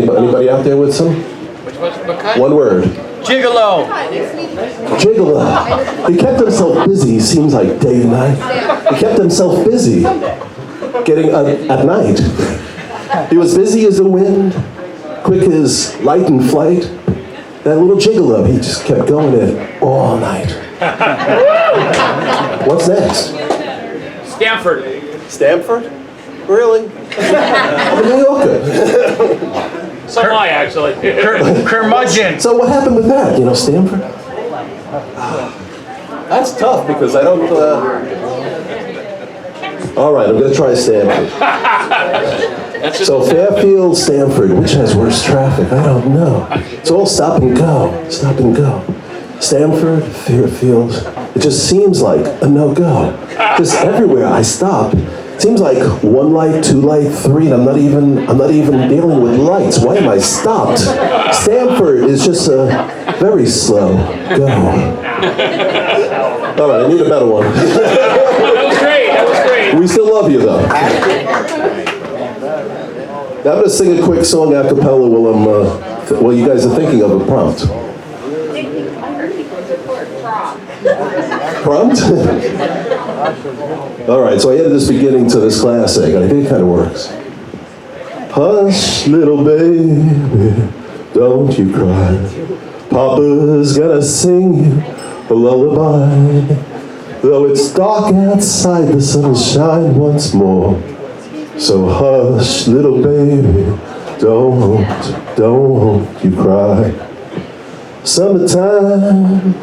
Anybody out there with some? One word. Gigolo. Gigolo. He kept himself busy, seems like day and night. He kept himself busy getting at night. He was busy as the wind, quick as light in flight. That little gigolo, he just kept going it all night. What's next? Stanford. Stanford? Really? I'm in New Yorker. So am I, actually. Curmudgeon. So what happened with that? You know, Stanford? That's tough because I don't... All right, I'm going to try Stanford. So Fairfield, Stanford, which has worse traffic? I don't know. It's all stop and go, stop and go. Stanford, Fairfield, it just seems like a no-go. Just everywhere I stop, it seems like 1 light, 2 light, 3, and I'm not even dealing with lights. Why am I stopped? Stanford is just a very slow go. All right, I need a better one. That was great. We still love you, though. Now I'm going to sing a quick song a cappella while you guys are thinking of a prompt. Prompt? All right, so I added this beginning to this classic, and I think it kind of works. Hush, little baby, don't you cry. Papa's gonna sing you a lullaby. Though it's dark outside, the sun will shine once more. So hush, little baby, don't you cry. Summertime,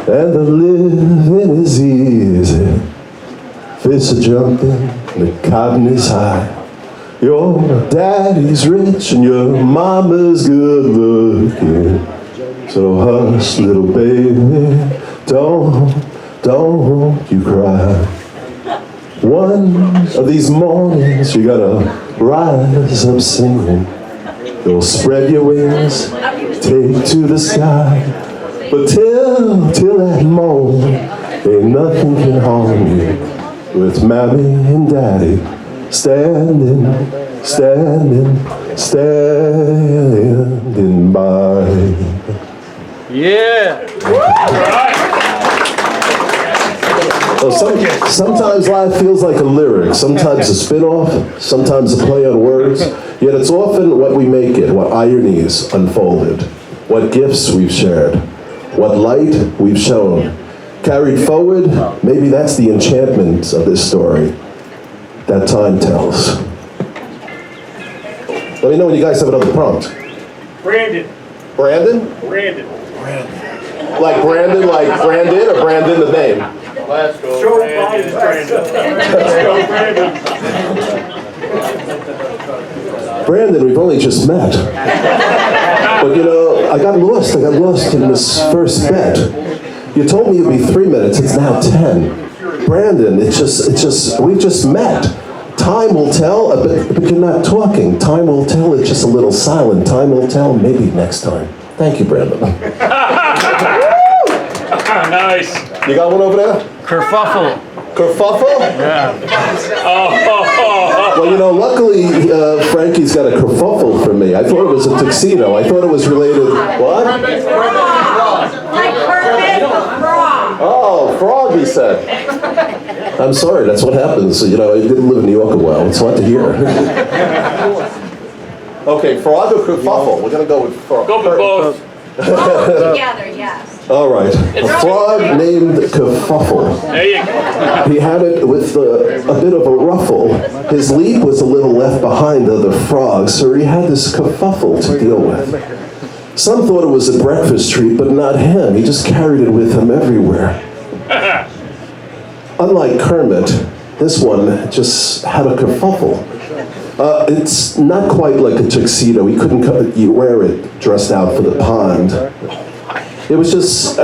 and the living is easy. Fish are jumping, and the cotton is high. Your daddy's rich and your mama's good looking. So hush, little baby, don't you cry. One of these mornings you gotta rise up singing. You'll spread your wings, take to the sky. But till that morning, ain't nothing can harm you. With Mammy and Daddy standing by. Yeah. So sometimes life feels like a lyric, sometimes a spin-off, sometimes a play on words, yet it's often what we make it, what ironies unfolded, what gifts we've shared, what light we've shown. Carried forward, maybe that's the enchantment of this story that time tells. Let me know when you guys have another prompt. Brandon. Brandon? Brandon. Like Brandon or Brandon the name? Let's go, Brandon. Let's go, Brandon. Brandon, we've only just met. But you know, I got lost in this first bet. You told me it'd be 3 minutes, it's now 10. Brandon, we just met. Time will tell, but you're not talking. Time will tell, it's just a little silent. Time will tell, maybe next time. Thank you, Brandon. Nice. You got one over there? Kerfuffle. Kerfuffle? Yeah. Well, you know, luckily, Frankie's got a kerfuffle for me. I thought it was a tuxedo. I thought it was related, what? Like Kermit the Frog. Oh, frog, he said. I'm sorry, that's what happens. You know, I didn't live in New York a while. It's hard to hear. Okay, frog or kerfuffle? We're going to go with frog. Go with both. Both together, yes. All right. A frog named Kerfuffle. There you go. He had it with a bit of a ruffle. His leap was a little left behind other frogs, so he had this kerfuffle to deal with. Some thought it was a breakfast treat, but not him. He just carried it with him everywhere. Unlike Kermit, this one just had a kerfuffle. It's not quite like a tuxedo. He couldn't you wear it dressed out for the pond. It was just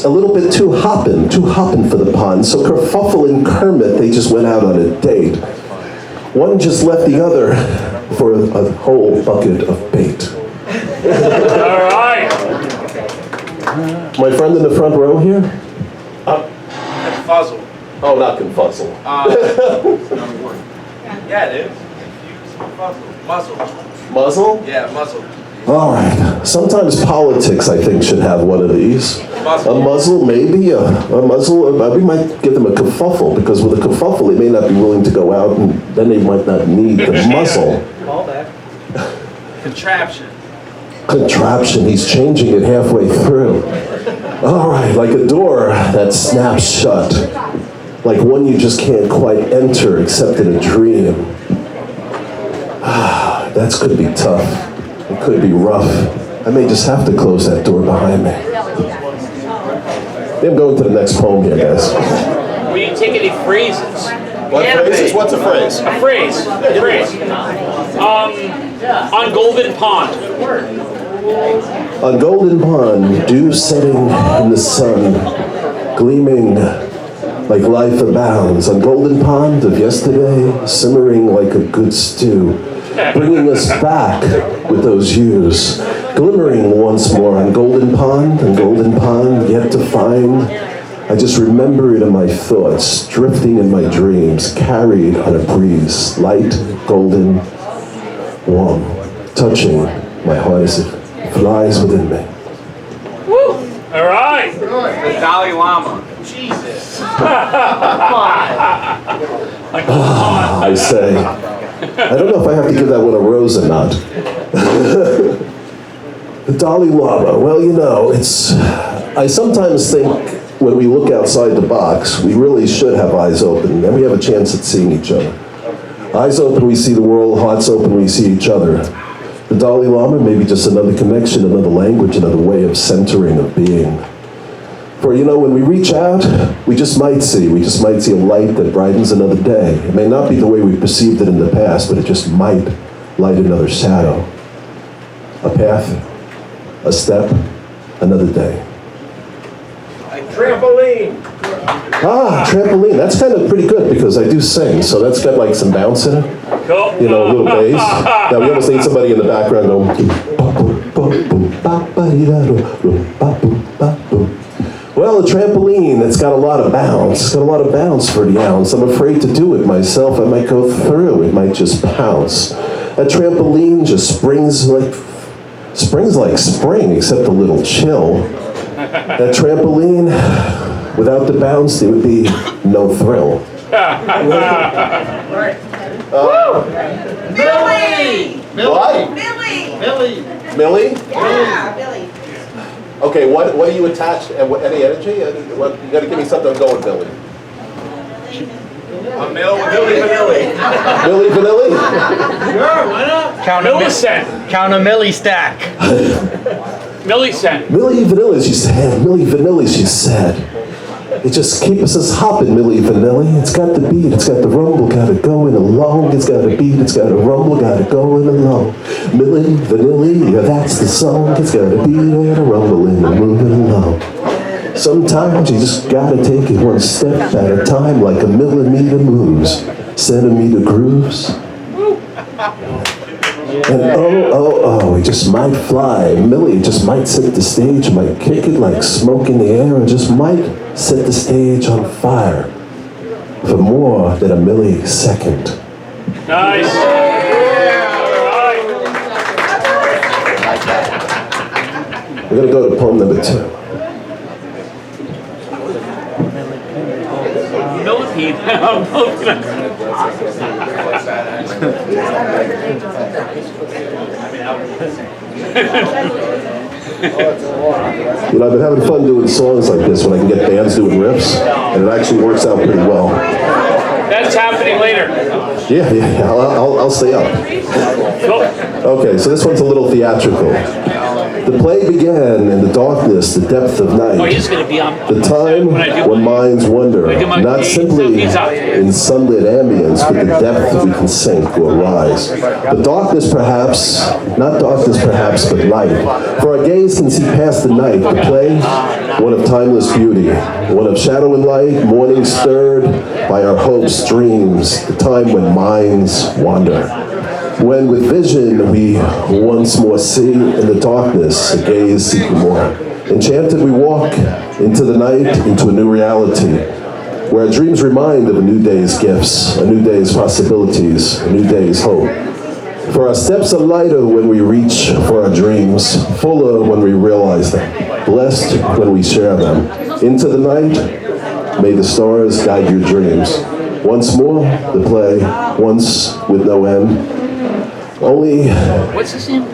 a little bit too hoppin' for the pond. So Kerfuffle and Kermit, they just went out on a date. One just left the other for a whole bucket of bait. All right. My friend in the front row here? Confuzzle. Oh, not confuzzle. Yeah, it is. Confuzzle. Muzzle. Muzzle? Yeah, muzzle. All right. Sometimes politics, I think, should have one of these. A muzzle, maybe. A muzzle, we might give them a kerfuffle, because with a kerfuffle, they may not be willing to go out, and then they might not need the muzzle. Call that. Contraption. Contraption, he's changing it halfway through. All right, like a door that snaps shut. Like one you just can't quite enter except in a dream. That could be tough. It could be rough. I may just have to close that door behind me. I'm going to the next poem here, guys. Will you take any phrases? What phrases? What's a phrase? A phrase. A phrase. On Golden Pond. On Golden Pond, dew setting in the sun, gleaming like life abounds. On Golden Pond of yesterday, simmering like a good stew, bringing us back with those hues, glimmering once more on Golden Pond, yet to find. I just remember it in my thoughts, drifting in my dreams, carried on a breeze, light, golden, warm, touching my heart as it flies within me. Woo! All right. The Dalai Lama. Jesus. I say, I don't know if I have to give that one a rose or not. The Dalai Lama, well, you know, I sometimes think when we look outside the box, we really should have eyes open, and we have a chance at seeing each other. Eyes open, we see the world. Hearts open, we see each other. The Dalai Lama may be just another connection, another language, another way of centering, of being. For, you know, when we reach out, we just might see a light that brightens another day. It may not be the way we perceived it in the past, but it just might light another shadow. A path, a step, another day. Trampoline. Trampoline. That's kind of pretty good because I do sing, so that's got like some bounce in it. Cool. You know, a little bass. Now we almost need somebody in the background going. Well, a trampoline, it's got a lot of bounce. It's got a lot of bounce for the ounce. I'm afraid to do it myself. I might go through. It might just pounce. A trampoline just springs like spring, except a little chill. That trampoline, without the bounce, there would be no thrill. Billy! What? Billy! Millie? Yeah, Billy. Okay, what are you attached? Any energy? You got to give me something to go with, Billy. Billy Vanilli. Billy Vanilli? Sure, why not? Count a millicent. Count a milli stack. Millicent. Millie Vanilli, she said. Millie Vanilli, she said. It just keeps us hopping, Millie Vanilli. It's got the beat, it's got the rumble, got it going along. It's got a beat, it's got a rumble, got it going along. Millie Vanilli, yeah, that's the song. It's got a beat and a rumble and a moving along. Sometimes you just gotta take it one step at a time, like a millimeter moves, centimeter grooves. And oh, it just might fly. Millie just might set the stage, might kick it like smoke in the air, and just might set the stage on fire for more than a millisecond. Nice. We're gonna go to poem number 2. Millipede. You know, I've been having fun doing songs like this when I can get bands doing riffs, and it actually works out pretty well. That's happening later. Yeah, I'll stay up. Cool. Okay, so this one's a little theatrical. The play began in the darkness, the depth of Oh, night. he's going to be on. The time when minds wander, not simply in sunlit ambience, but the depth we can sink or rise. The darkness perhaps, not darkness perhaps, but light. For our gaze can see past the night. The play, one of timeless beauty, one of shadow and light, morning stirred by our hopes, dreams, the time when minds wander. When with vision we once more see in the darkness, a gaze seeking more. Enchanted we walk into the night, into a new reality, where our dreams remind of a new day's gifts, a new day's possibilities, a new day's hope. For our steps are lighter when we reach for our dreams, fuller when we realize them, blessed when we share them. Into the night, may the stars guide your dreams. Once more, the play, once with no end. Only What's his name?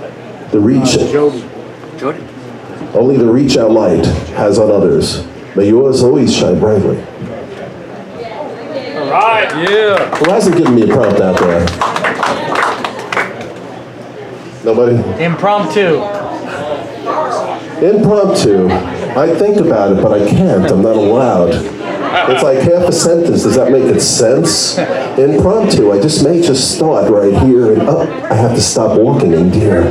the reach, Jody. only the reach our light has on others. May yours always shine brightly. All right. Yeah. Who hasn't given me a prompt out there? Nobody? Impromptu. Impromptu. I think about it, but I can't. I'm not allowed. It's like half a sentence. Does that make it sense? Impromptu. I just may just start right here and I have to stop walking in gear.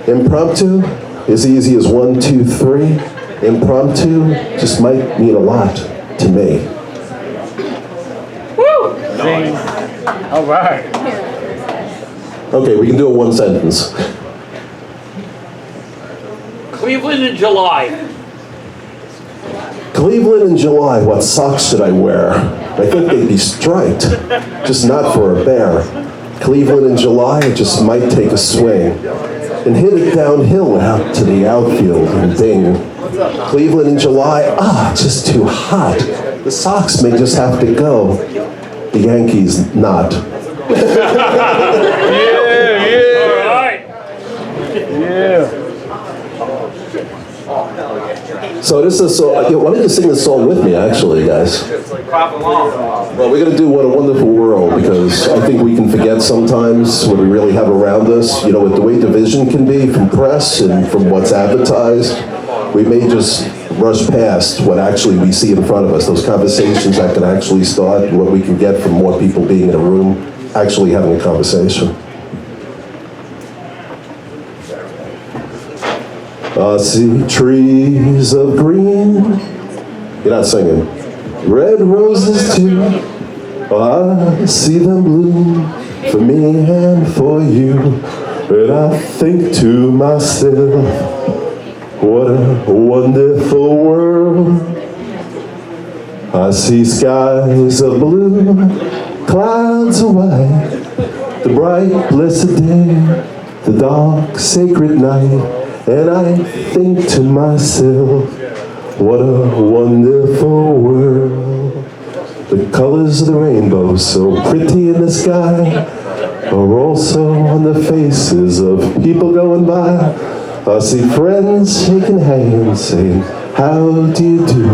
Impromptu, as easy as 1, 2, 3. Impromptu just might mean a lot to me. Zing. All right. Okay, we can do it one sentence. Cleveland in July. Cleveland in July, what socks should I wear? I think they'd be striped, just not for a bear. Cleveland in July, I just might take a swing and hit it downhill out to the outfield and ding. Cleveland in July, just too hot. The Sox may just have to go. The Yankees not. All right. Yeah. So this is so. Why don't you sing this song with me, actually, guys? Clap along. Well, we're gonna do "What a Wonderful World" because I think we can forget sometimes what we really have around us. You know, with the way division can be from press and from what's advertised, we may just rush past what actually we see in front of us. Those conversations that can actually start, what we can get from more people being in a room, actually having a conversation. I see trees of green. You're not singing. Red roses too. I see them bloom for me and for you. And I think to myself, what a wonderful world. I see skies of blue, clouds of white, the bright blessed day, the dark sacred night. And I think to myself, what a wonderful world. The colors of the rainbow, so pretty in the sky, are also on the faces of people going by. I see friends shaking hands, saying, how do you do?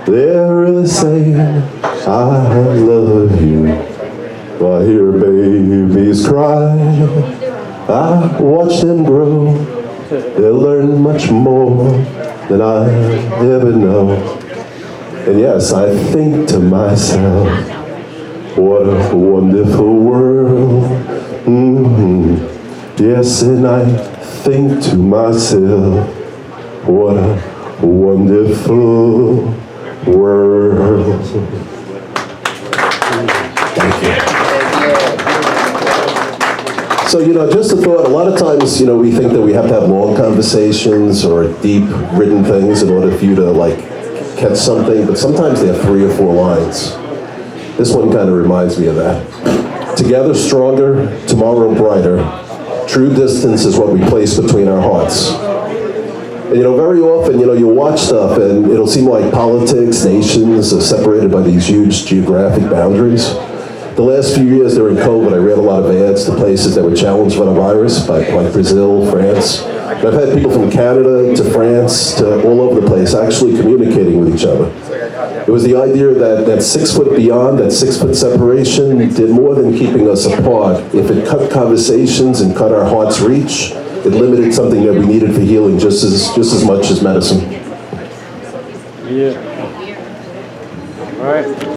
They're really saying, I love you. I hear babies cry, I watch them grow. They'll learn much more than I ever know. And yes, I think to myself, what a wonderful world. Yes, and I think to myself, what a wonderful world. Thank you. So, just a thought, a lot of times, we think that we have to have long conversations or deep written things in order for you to, catch something, but sometimes they have 3 or 4 lines. This one kind of reminds me of that. Together stronger, tomorrow brighter. True distance is what we place between our hearts. And, very often, you'll watch stuff and it'll seem like politics, nations are separated by these huge geographic boundaries. The last few years during COVID, I read a lot of ads to places that were challenged by the virus, like Brazil, France. And I've had people from Canada to France to all over the place actually communicating with each other. It was the idea that 6 foot beyond, that 6 foot separation did more than keeping us apart. If it cut conversations and cut our heart's reach, it limited something that we needed for healing just as much as medicine. Yeah. All right.